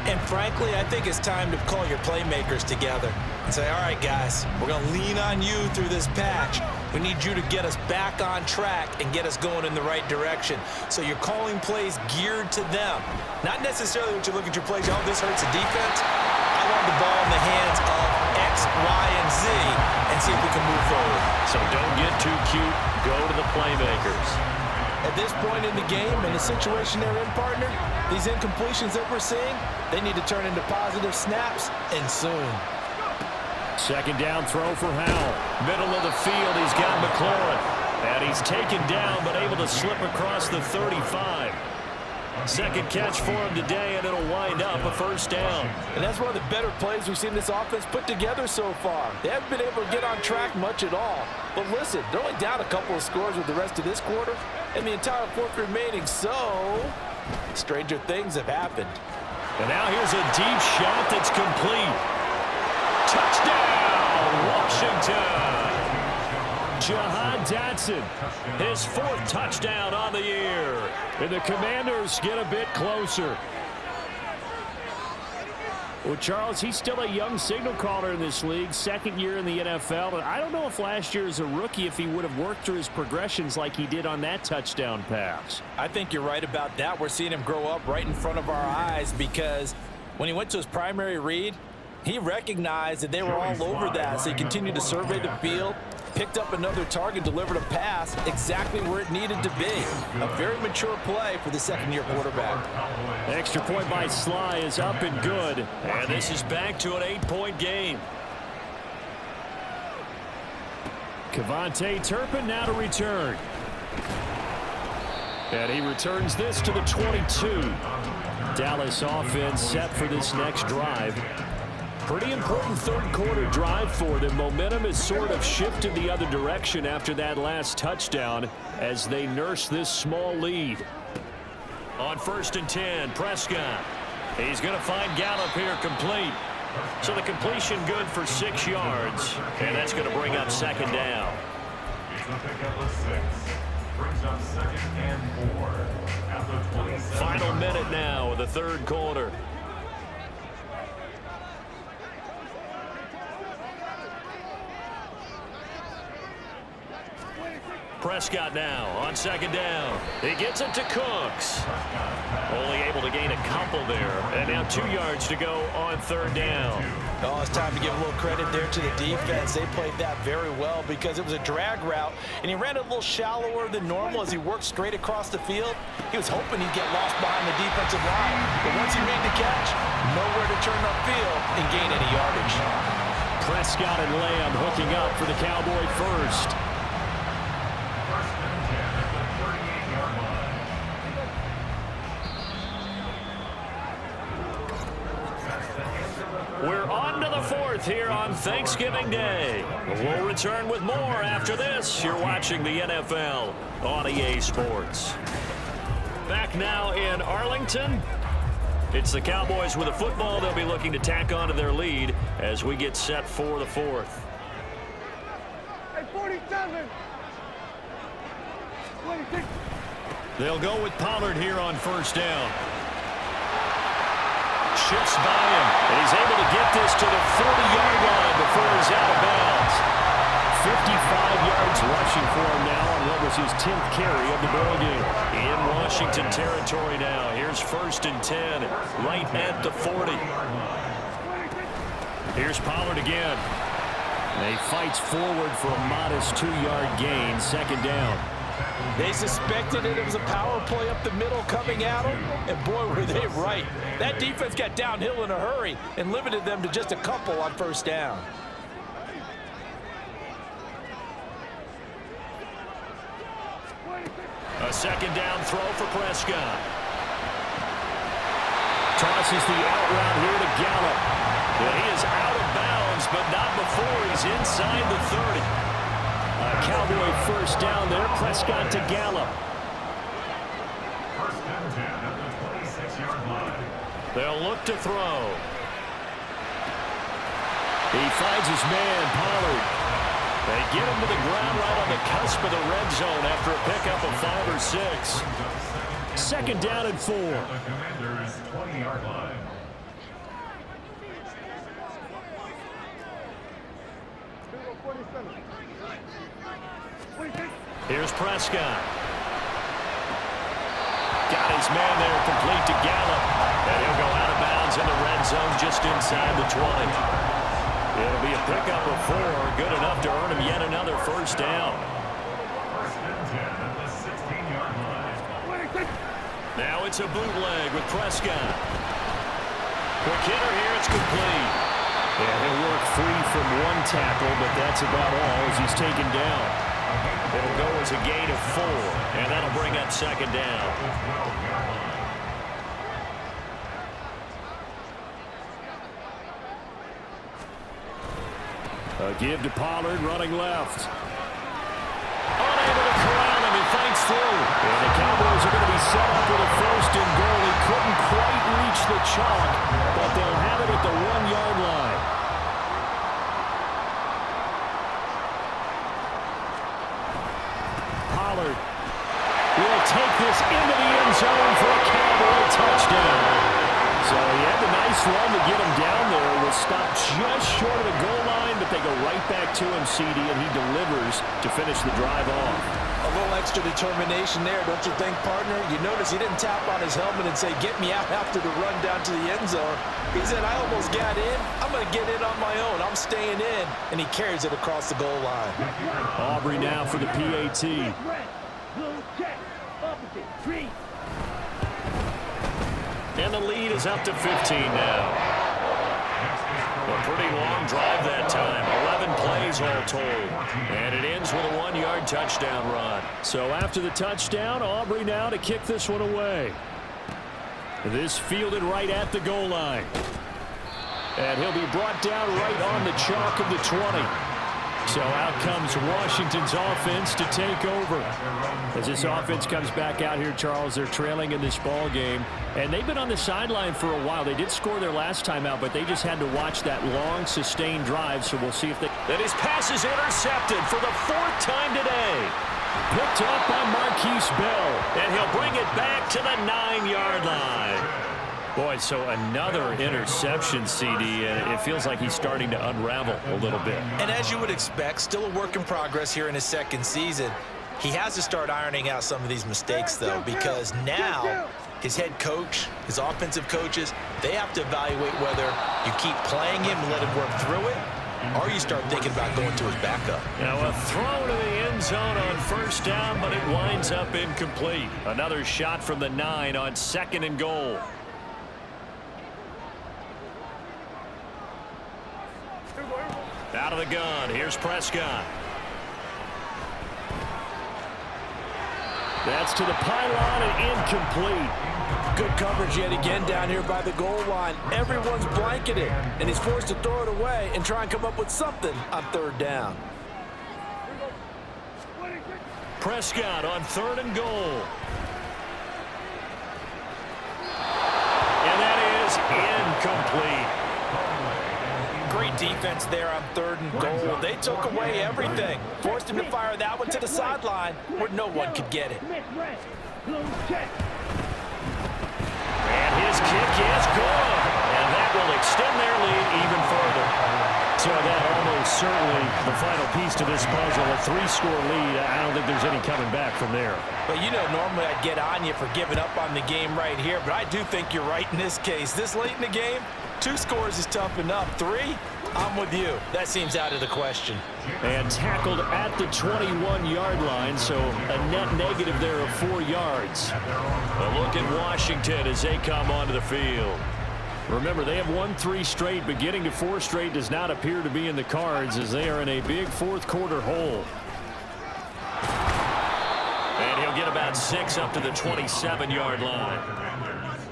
S4: And frankly, I think it's time to call your playmakers together and say, all right, guys, we're going to lean on you through this patch. We need you to get us back on track and get us going in the right direction. So you're calling plays geared to them. Not necessarily what you look at your plays, oh, this hurts the defense. I want the ball in the hands of X, Y, and Z and see if we can move forward.
S7: So don't get too cute. Go to the playmakers.
S3: At this point in the game, in the situation they're in, partner, these incompletions that we're seeing, they need to turn into positive snaps, and soon.
S2: Second down throw for Howell. Middle of the field, he's got McLaurin. And he's taken down, but able to slip across the 35. Second catch for him today, and it'll wind up a first down.
S3: And that's one of the better plays we've seen this offense put together so far. They haven't been able to get on track much at all. But listen, they're only down a couple of scores with the rest of this quarter, and the entire fourth remaining, so stranger things have happened.
S2: And now here's a deep shot that's complete. Touchdown, Washington! Jahan Dotson, his 4th touchdown on the year. And the Commanders get a bit closer. Well, Charles, he's still a young signal caller in this league, 2nd year in the NFL. And I don't know if last year as a rookie, if he would have worked through his progressions like he did on that touchdown pass.
S3: I think you're right about that. We're seeing him grow up right in front of our eyes because when he went to his primary read, he recognized that they were all over that, so he continued to survey the field, picked up another target, delivered a pass exactly where it needed to be. A very mature play for the 2nd-year quarterback.
S2: The extra point by Sly is up and good.
S7: And this is back to an 8-point game.
S2: Kevontae Turpin now to return. And he returns this to the 22. Dallas offense set for this next drive. Pretty important 3rd quarter drive for them. Momentum has sort of shifted the other direction after that last touchdown as they nurse this small lead.
S7: On 1st and 10, Prescott. He's going to find Gallup here complete. So the completion good for 6 yards. And that's going to bring up 2nd down.
S5: He's going to pick up a 6. Brings up 2nd and 4 at the 27.
S7: Final minute now of the 3rd quarter. Prescott now on 2nd down. He gets it to Cooks. Only able to gain a couple there. And now 2 yards to go on 3rd down.
S3: Oh, it's time to give a little credit there to the defense. They played that very well because it was a drag route, and he ran it a little shallower than normal as he worked straight across the field. He was hoping he'd get lost behind the defensive line, but once he made the catch, nowhere to turn upfield and gain any yardage.
S2: Prescott and Lamb hooking up for the Cowboy first.
S7: We're on to the 4th here on Thanksgiving Day. We'll return with more after this. You're watching the NFL on EA Sports. Back now in Arlington. It's the Cowboys with a football. They'll be looking to tack on to their lead as we get set for the 4th.
S8: Hey, 47. 26.
S2: They'll go with Pollard here on 1st down. Shifts by him, and he's able to get this to the 40-yard line before he's out of bounds. 55 yards rushing for him now on what was his 10th carry of the ball game.
S7: In Washington territory now. Here's 1st and 10, right at the 40.
S2: Here's Pollard again. And he fights forward for a modest 2-yard gain, 2nd down.
S3: They suspected it was a power play up the middle coming at them, and boy, were they right. That defense got downhill in a hurry and limited them to just a couple on 1st down.
S7: A 2nd down throw for Prescott.
S2: Tosses the out route here to Gallup.
S7: And he is out of bounds, but not before he's inside the 30. A Cowboy first down there. Prescott to Gallup.
S5: First and 10 at the 26-yard line.
S7: They'll look to throw. He finds his man, Pollard. They get him to the ground right on the cusp of the red zone after a pickup of 5 or 6. Second down and 4.
S5: The Commanders' 20-yard line.
S7: Here's Prescott. Got his man there, complete to Gallup. And he'll go out of bounds in the red zone just inside the 20. It'll be a pickup of 4, good enough to earn him yet another first down.
S5: First and 10 at the 16-yard line.
S7: Now it's a bootleg with Prescott. Quick hitter here, it's complete. And he'll work free from one tackle, but that's about all as he's taken down. It'll go as a gain of 4, and that'll bring up second down. A give to Pollard, running left. Unable to corral him, he fights through. And the Cowboys are going to be set up with a first and goal. He couldn't quite reach the chalk, but they'll have it at the 1-yard line. Pollard will take this into the end zone for a Cowboy touchdown. So he had a nice run to get him down there. Was stopped just short of the goal line, but they go right back to him, CD, and he delivers to finish the drive off.
S4: A little extra determination there, don't you think, partner? You notice he didn't tap on his helmet and say, get me out after the run down to the end zone. He said, I almost got in. I'm going to get in on my own. I'm staying in. And he carries it across the goal line.
S7: Aubrey now for the PAT. And the lead is up to 15 now. A pretty long drive that time. 11 plays all told. And it ends with a 1-yard touchdown run. So after the touchdown, Aubrey now to kick this one away. This fielded right at the goal line. And he'll be brought down right on the chalk of the 20. So out comes Washington's offense to take over. As this offense comes back out here, Charles, they're trailing in this ball game. And they've been on the sideline for a while. They did score their last time out, but they just had to watch that long, sustained drive. So we'll see if they...
S2: And his pass is intercepted for the 4th time today.
S7: Picked up by Marquise Bell.
S2: And he'll bring it back to the 9-yard line.
S7: Boy, so another interception, CD, and it feels like he's starting to unravel a little bit.
S4: And as you would expect, still a work in progress here in his second season. He has to start ironing out some of these mistakes, though, because now his head coach, his offensive coaches, they have to evaluate whether you keep playing him and let him work through it, or you start thinking about going to his backup.
S7: Now a throw to the end zone on first down, but it winds up incomplete. Another shot from the 9 on 2nd and goal. Out of the gun, here's Prescott. That's to the pylon and incomplete.
S3: Good coverage yet again down here by the goal line. Everyone's blanketed, and he's forced to throw it away and try and come up with something on 3rd down.
S7: Prescott on 3rd and goal. And that is incomplete.
S4: Great defense there on 3rd and goal. They took away everything. Forced him to fire that one to the sideline where no one could get it.
S7: And his kick is good. And that will extend their lead even further. So that almost certainly the final piece to this puzzle. A 3-score lead. I don't think there's any coming back from there.
S4: But you know, normally I'd get on you for giving up on the game right here, but I do think you're right in this case. This late in the game, 2 scores is tough enough. 3, I'm with you. That seems out of the question.
S7: And tackled at the 21-yard line, so a net negative there of 4 yards. A look at Washington as they come onto the field. Remember, they have won 3 straight, but getting to 4 straight does not appear to be in the cards as they are in a big 4th quarter hole. And he'll get about 6 up to the 27-yard line.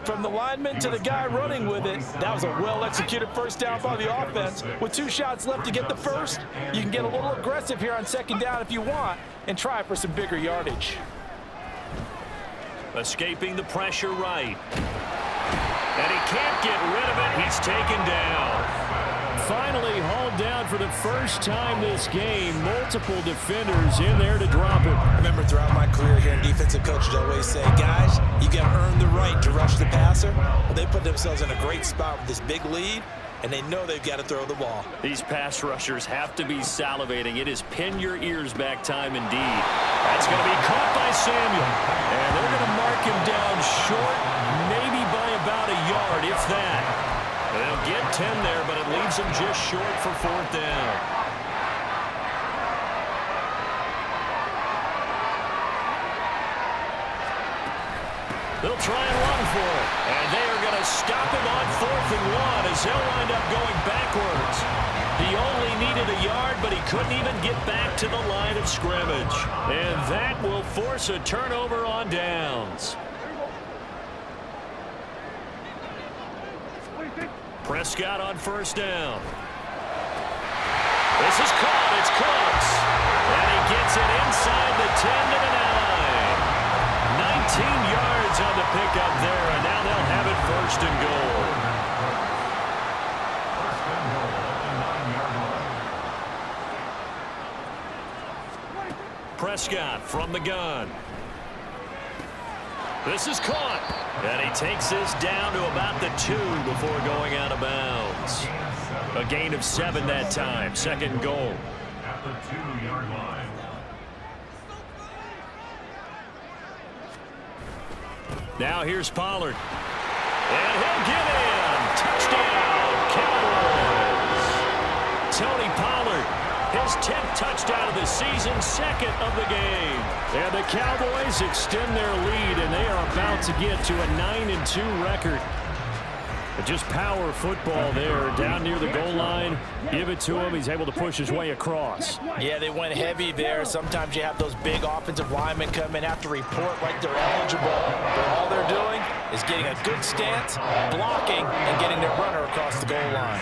S3: From the lineman to the guy running with it, that was a well-executed first down by the offense. With 2 shots left to get the first, you can get a little aggressive here on second down if you want and try for some bigger yardage.
S7: Escaping the pressure right. And he can't get rid of it. He's taken down.
S2: Finally hauled down for the first time this game. Multiple defenders in there to drop it.
S4: I remember throughout my career here in defensive coaches always say, guys, you got to earn the right to rush the passer. Well, they put themselves in a great spot with this big lead, and they know they've got to throw the ball.
S7: These pass rushers have to be salivating. It is pin your ears back time indeed. That's going to be caught by Samuel. And they're going to mark him down short, maybe by about a yard, if that. They'll get 10 there, but it leaves them just short for 4th down. They'll try and run for it. And they are going to stop him on 4th and 1 as they'll wind up going backwards. He only needed a yard, but he couldn't even get back to the line of scrimmage. And that will force a turnover on downs. Prescott on 1st down. This is caught. It's close. And he gets it inside the 10 to the 9. 19 yards on the pickup there, and now they'll have it 1st and goal. Prescott from the gun. This is caught. And he takes this down to about the 2 before going out of bounds. A gain of 7 that time. 2nd and goal.
S5: At the 2-yard line.
S7: Now here's Pollard. And he'll get in. Touchdown, Cowboys. Tony Pollard, his 10th touchdown of the season, 2nd of the game.
S2: And the Cowboys extend their lead, and they are about to get to a 9-2 record. But just power football there, down near the goal line. Give it to him. He's able to push his way across.
S3: Yeah, they went heavy there. Sometimes you have those big offensive linemen come in, have to report like they're eligible. But all they're doing is getting a good stance, blocking, and getting their runner across the goal line.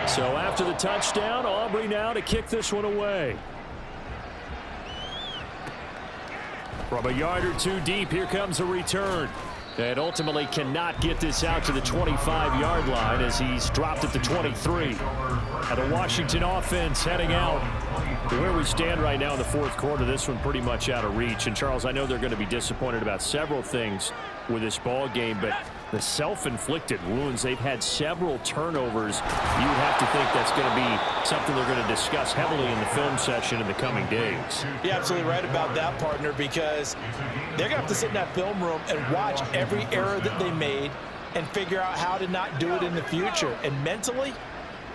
S2: So after the touchdown, Aubrey now to kick this one away. From a yard or 2 deep, here comes a return. And ultimately cannot get this out to the 25-yard line as he's dropped at the 23. Now the Washington offense heading out. Where we stand right now in the 4th quarter, this one pretty much out of reach. And Charles, I know they're going to be disappointed about several things with this ball game, but the self-inflicted wounds, they've had several turnovers. You would have to think that's going to be something they're going to discuss heavily in the film session in the coming days.
S3: You're absolutely right about that, partner, because they're going to have to sit in that film room and watch every error that they made and figure out how to not do it in the future. And mentally,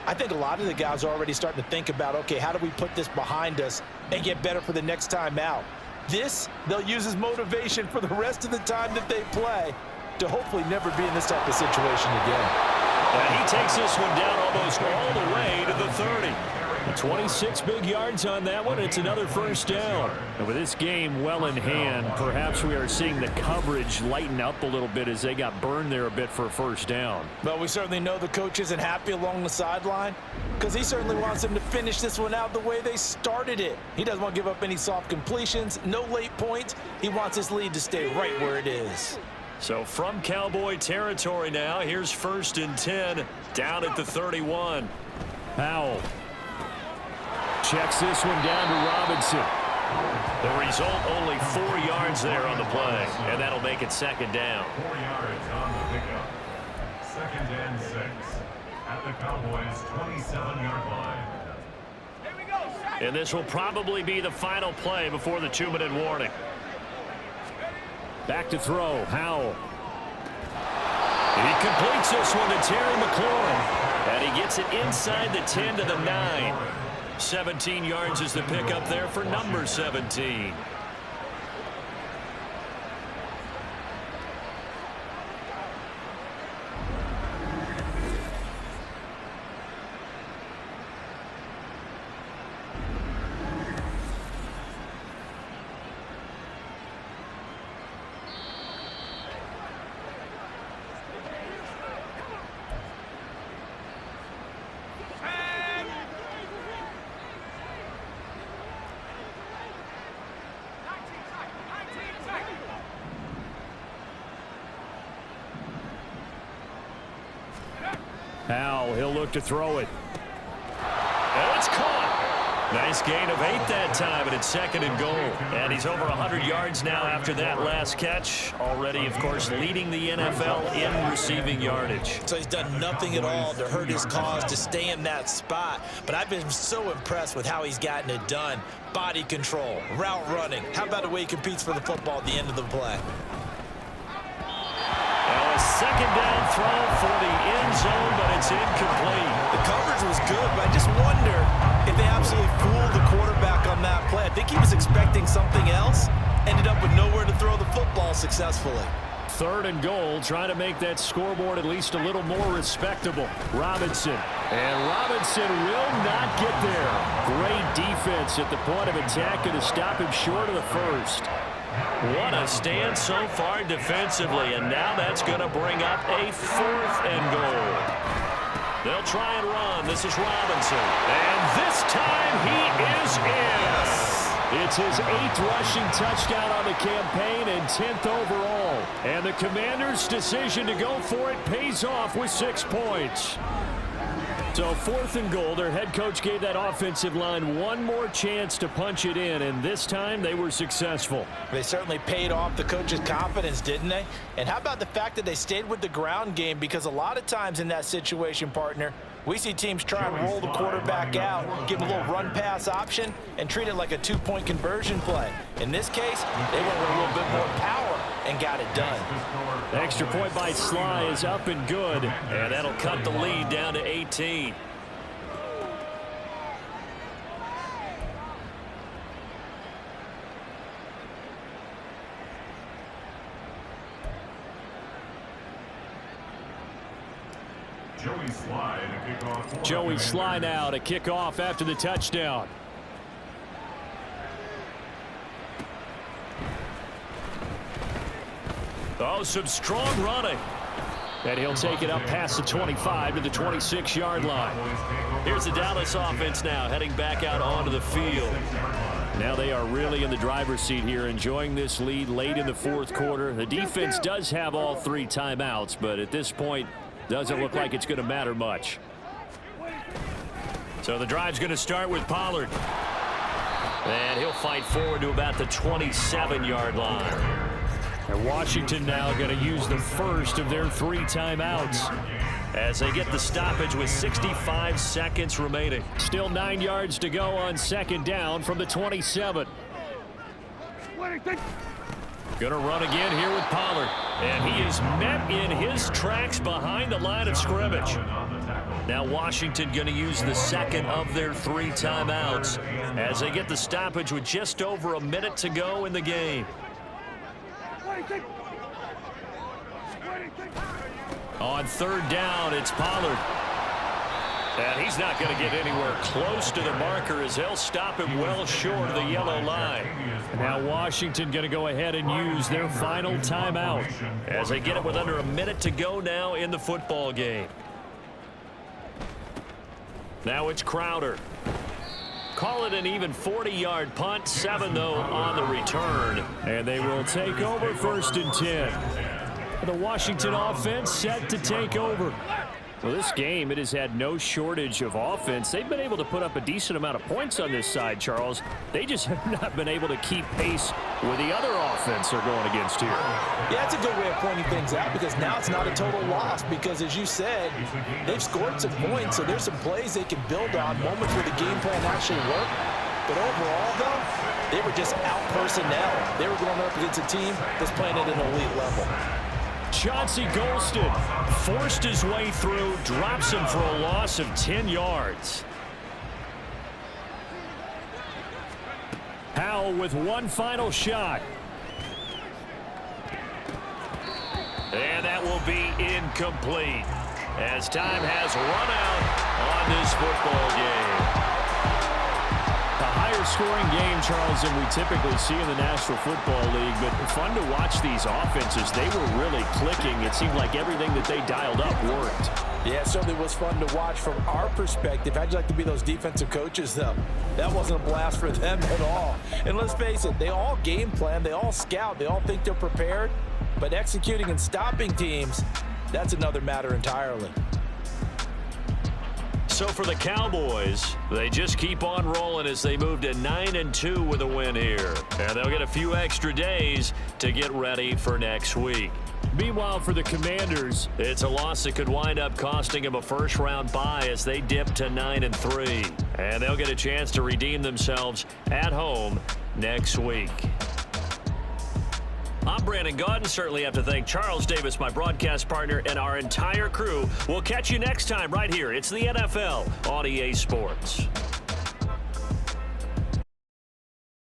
S3: I think a lot of the guys are already starting to think about, okay, how do we put this behind us and get better for the next time out? This, they'll use as motivation for the rest of the time that they play to hopefully never be in this type of situation again.
S7: And he takes this one down almost all the way to the 30.
S2: 26 big yards on that one. It's another 1st down. And with this game well in hand, perhaps we are seeing the coverage lighten up a little bit as they got burned there a bit for a 1st down.
S3: But we certainly know the coach isn't happy along the sideline because he certainly wants them to finish this one out the way they started it. He doesn't want to give up any soft completions, no late points. He wants his lead to stay right where it is.
S7: So from Cowboy territory now, here's 1st and 10 down at the 31.
S2: Powell checks this one down to Robinson.
S7: The result, only 4 yards there on the play, and that'll make it 2nd down.
S5: 4 yards on the pickup. 2nd and 6 at the Cowboys' 27-yard line.
S7: And this will probably be the final play before the 2-minute warning.
S2: Back to throw, Howell.
S7: He completes this one to Terry McLaurin. And he gets it inside the 10 to the 9. 17 yards is the pickup there for number 17.
S2: Powell, he'll look to throw it. Oh, it's caught. Nice gain of 8 that time, and it's 2nd and goal. And he's over 100 yards now after that last catch. Already, of course, leading the NFL in receiving yardage.
S4: So he's done nothing at all to hurt his cause to stay in that spot. But I've been so impressed with how he's gotten it done. Body control, route running. How about the way he competes for the football at the end of the play?
S2: A 2nd down throw for the end zone, but it's incomplete.
S4: The coverage was good, but I just wonder if they absolutely fooled the quarterback on that play. I think he was expecting something else. Ended up with nowhere to throw the football successfully.
S2: 3rd and goal, trying to make that scoreboard at least a little more respectable. Robinson. And Robinson will not get there. Great defense at the point of attack to stop him short of the first.
S7: What a stand so far defensively, and now that's going to bring up a 4th and goal. They'll try and run. This is Robinson. And this time he is in. It's his 8th rushing touchdown on the campaign and 10th overall. And the Commanders' decision to go for it pays off with 6 points. So 4th and goal, their head coach gave that offensive line one more chance to punch it in, and this time they were successful.
S4: They certainly paid off the coach's confidence, didn't they? And how about the fact that they stayed with the ground game? Because a lot of times in that situation, partner, we see teams try and roll the quarterback out, give a little run-pass option, and treat it like a 2-point conversion play. In this case, they went with a little bit more power and got it done.
S2: The extra point by Sly is up and good,
S7: and that'll cut the lead down to 18.
S2: Joey Sly now to kick off after the touchdown.
S7: Oh, some strong running.
S2: And he'll take it up past the 25 to the 26-yard line.
S7: Here's the Dallas offense now heading back out onto the field.
S2: Now they are really in the driver's seat here, enjoying this lead late in the 4th quarter. The defense does have all 3 timeouts, but at this point, doesn't look like it's going to matter much.
S7: So the drive's going to start with Pollard. And he'll fight forward to about the 27-yard line.
S2: And Washington now going to use the first of their 3 timeouts
S7: as they get the stoppage with 65 seconds remaining.
S2: Still 9 yards to go on 2nd down from the 27.
S7: Gonna run again here with Pollard. And he is met in his tracks behind the line of scrimmage. Now Washington going to use the 2nd of their 3 timeouts as they get the stoppage with just over a minute to go in the game. On 3rd down, it's Pollard. And he's not going to get anywhere close to the marker as they'll stop him well short of the yellow line.
S2: Now Washington going to go ahead and use their final timeout
S7: as they get it with under a minute to go now in the football game. Now it's Crowder. Call it an even 40-yard punt. 7, though, on the return.
S2: And they will take over 1st and 10. The Washington offense set to take over. Well, this game, it has had no shortage of offense. They've been able to put up a decent amount of points on this side, Charles. They just have not been able to keep pace with the other offense they're going against here.
S4: Yeah, that's a good way of pointing things out because now it's not a total loss because, as you said, they've scored some points, so there's some plays they can build on, moments where the game plan actually worked. But overall, though, they were just out personnel. They were going up against a team that's playing at an elite level.
S2: Chauncey Golston forced his way through, drops him for a loss of 10 yards. Powell with one final shot.
S7: And that will be incomplete as time has run out on this football game.
S2: A higher scoring game, Charles, than we typically see in the National Football League, but fun to watch these offenses. They were really clicking. It seemed like everything that they dialed up worked.
S4: Yeah, it certainly was fun to watch from our perspective. How'd you like to be those defensive coaches, though? That wasn't a blast for them at all. And let's face it, they all game plan, they all scout, they all think they're prepared, but executing and stopping teams, that's another matter entirely.
S7: So for the Cowboys, they just keep on rolling as they move to 9-2 with a win here. And they'll get a few extra days to get ready for next week. Meanwhile, for the Commanders, it's a loss that could wind up costing them a first-round bye as they dip to 9-3. And they'll get a chance to redeem themselves at home next week. I'm Brandon Gaudin. Certainly have to thank Charles Davis, my broadcast partner, and our entire crew. We'll catch you next time right here. It's the NFL on EA Sports.